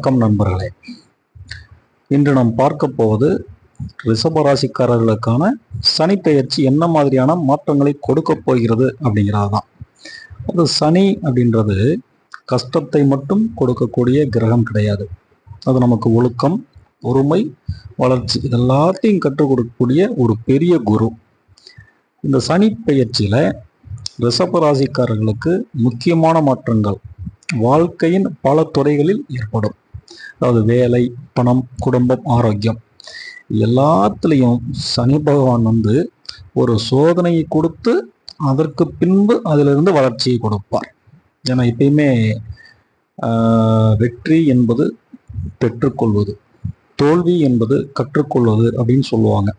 வணக்கம் நண்பர்களே. இன்று நாம் பார்க்க போவது ரிஷபராசிக்காரர்களுக்கான சனி பெயர்ச்சி என்ன மாதிரியான மாற்றங்களை கொடுக்க போகிறது அப்படிங்கிறதான். அது சனி அப்படின்றது கஷ்டத்தை மட்டும் கொடுக்கக்கூடிய கிரகம் கிடையாது. அது நமக்கு ஒழுக்கம், பொறுமை, வளர்ச்சி இதெல்லாத்தையும் கற்றுக் கொடுக்கக்கூடிய ஒரு பெரிய குரு. இந்த சனி பெயர்ச்சியில ரிஷபராசிக்காரர்களுக்கு முக்கியமான மாற்றங்கள் வாழ்க்கையின் பல துறைகளில் ஏற்படும். அதாவது வேலை, பணம், குடும்பம், ஆரோக்கியம் எல்லாத்துலேயும் சனி பகவான் ஒரு சோதனையை கொடுத்து அதற்கு பின்பு அதிலிருந்து வளர்ச்சியை கொடுப்பார். ஏன்னா எப்பயுமே வெற்றி என்பது பெற்றுக்கொள்வது, தோல்வி என்பது கற்றுக்கொள்வது அப்படின்னு சொல்லுவாங்க.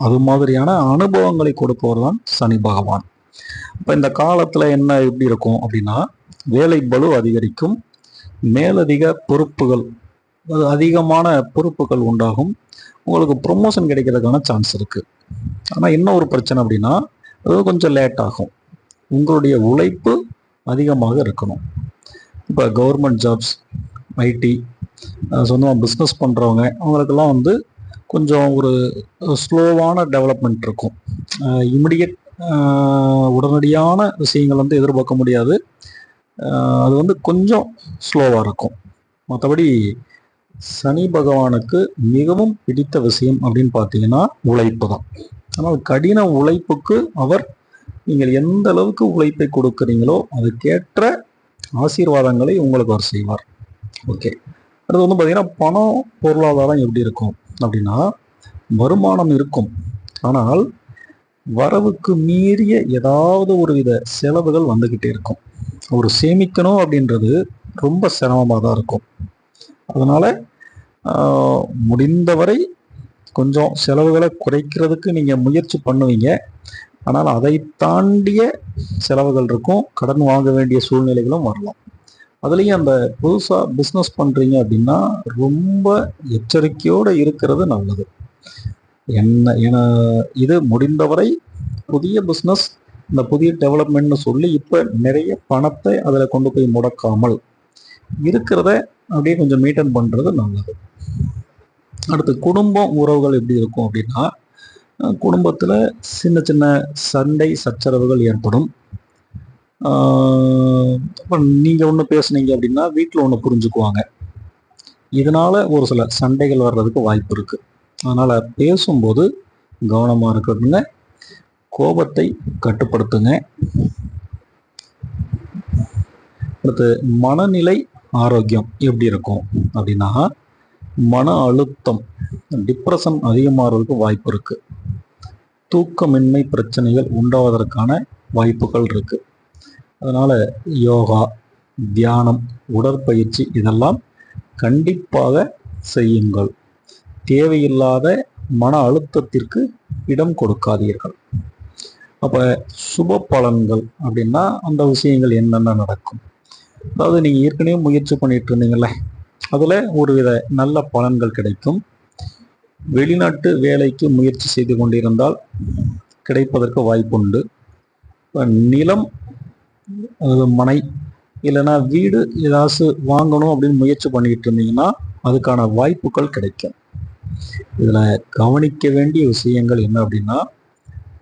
அது மாதிரியான அனுபவங்களை கொடுப்பவர் தான் சனி பகவான். இப்போ இந்த காலத்தில் என்ன எப்படி இருக்கும் அப்படின்னா, வேலை பளு அதிகரிக்கும், மேலதிக பொறுப்புகள், அதிகமான பொறுப்புகள் உண்டாகும், உங்களுக்கு ப்ரொமோஷன் கிடைக்கிறதுக்கான சான்ஸ் இருக்குது. ஆனால் என்ன ஒரு பிரச்சனை அப்படின்னா, அது கொஞ்சம் லேட் ஆகும். உங்களுடைய உழைப்பு அதிகமாக இருக்கணும். இப்போ கவர்மெண்ட் ஜாப்ஸ், ஐடி, சொந்தமாக பிஸ்னஸ் பண்ணுறவங்க அவங்களுக்கெல்லாம் கொஞ்சம் ஒரு ஸ்லோவான டெவலப்மெண்ட் இருக்கும். இமிடியட் உடனடியான விஷயங்கள் எதிர்பார்க்க முடியாது. அது கொஞ்சம் ஸ்லோவாக இருக்கும். மற்றபடி சனி பகவானுக்கு மிகவும் பிடித்த விஷயம் அப்படின்னு பார்த்தீங்கன்னா உழைப்பு தான். ஆனால் கடின உழைப்புக்கு அவர், நீங்கள் எந்த அளவுக்கு உழைப்பை கொடுக்குறீங்களோ அதுக்கேற்ற ஆசீர்வாதங்களை உங்களுக்கு அவர் செய்வார். ஓகே, அடுத்து பார்த்தீங்கன்னா பணம், பொருளாதாரம் எப்படி இருக்கும் அப்படின்னா, வருமானம் இருக்கும், ஆனால் வரவுக்கு மீறிய ஏதாவது ஒரு வித செலவுகள் வந்துக்கிட்டே இருக்கும். ஒரு சேமிக்கணும் அப்படின்றது ரொம்ப சிரமமாக தான் இருக்கும். அதனால் முடிந்தவரை கொஞ்சம் செலவுகளை குறைக்கிறதுக்கு நீங்கள் முயற்சி பண்ணுவீங்க. ஆனால் அதை தாண்டிய செலவுகள் இருக்கும். கடன் வாங்க வேண்டிய சூழ்நிலைகளும் வரலாம். அதுலேயும் அந்த புதுசாக பிஸ்னஸ் பண்ணுறீங்க அப்படின்னா ரொம்ப எச்சரிக்கையோடு இருக்கிறது நல்லது. இது முடிந்தவரை புதிய பிஸ்னஸ், இந்த புதிய டெவலப்மெண்ட்னு சொல்லி இப்போ நிறைய பணத்தை அதில் கொண்டு போய் முடக்காமல் இருக்கிறத அப்படியே கொஞ்சம் மெயின்டைன் பண்ணுறது நல்லது. அடுத்து குடும்பம், உறவுகள் எப்படி இருக்கும் அப்படின்னா, குடும்பத்தில் சின்ன சின்ன சண்டை சச்சரவுகள் ஏற்படும். இப்போ நீங்கள் ஒன்று பேசுனீங்க அப்படின்னா வீட்டில் ஒன்று புரிஞ்சுக்குவாங்க. இதனால் ஒரு சில சண்டைகள் வர்றதுக்கு வாய்ப்பு இருக்குது. அதனால் பேசும்போது கவனமாக இருக்கணுங்க. கோபத்தை கட்டுப்படுத்துங்க. அடுத்து மனநிலை ஆரோக்கியம் எப்படி இருக்கும் அப்படின்னா, மன அழுத்தம், டிப்ரெஷன் அதிகமாகிறதுக்கு வாய்ப்பு இருக்கு. தூக்கமின்மை பிரச்சனைகள் உண்டாவதற்கான வாய்ப்புகள் இருக்கு. அதனால யோகா, தியானம், உடற்பயிற்சி இதெல்லாம் கண்டிப்பாக செய்யுங்கள். தேவையில்லாத மன அழுத்தத்திற்கு இடம் கொடுக்காதீர்கள். அப்போ சுப பலன்கள் அப்படின்னா அந்த விஷயங்கள் என்னென்ன நடக்கும், அதாவது நீங்கள் ஏற்கனவே முயற்சி பண்ணிட்டு இருந்தீங்கல்ல, அதில் ஒரு வித நல்ல பலன்கள் கிடைக்கும். வெளிநாட்டு வேலைக்கு முயற்சி செய்து கொண்டிருந்தால் கிடைப்பதற்கு வாய்ப்புண்டு. இப்போ நிலம், மனை இல்லைன்னா வீடு ஏதாச்சும் வாங்கணும் அப்படின்னு முயற்சி பண்ணிட்டு இருந்தீங்கன்னா அதுக்கான வாய்ப்புகள் கிடைக்கும். இதில் கவனிக்க வேண்டிய விஷயங்கள் என்ன அப்படின்னா,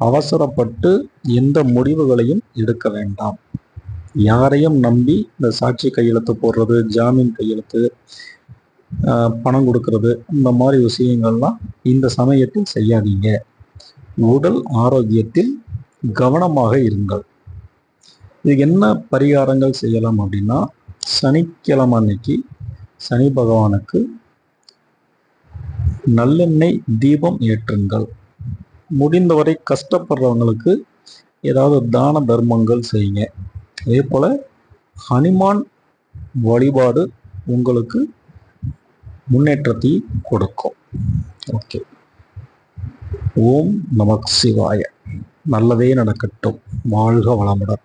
அவசரப்பட்டு எந்த முடிவுகளையும் எடுக்க வேண்டாம். யாரையும் நம்பி இந்த சாட்சி கையெழுத்து போடுறது, ஜாமீன் கையெழுத்து, பணம் கொடுக்கறது, இந்த மாதிரி விஷயங்கள்லாம் இந்த சமயத்தில் செய்யாதீங்க. உடல் ஆரோக்கியத்தில் கவனமாக இருங்கள். இதுக்கு என்ன பரிகாரங்கள் செய்யலாம் அப்படின்னா, சனிக்கிழமை அன்னைக்கு சனி பகவானுக்கு நல்லெண்ணெய் தீபம் ஏற்றுங்கள். முடிந்தவரை கஷ்டப்படுறவங்களுக்கு ஏதாவது தான தர்மங்கள் செய்யுங்க. அதே போல ஹனுமான் வழிபாடு உங்களுக்கு முன்னேற்றத்தை கொடுக்கும். ஓகே, ஓம் நமக் சிவாய. நல்லதே நடக்கட்டும். வாழ்க வளமுடன்.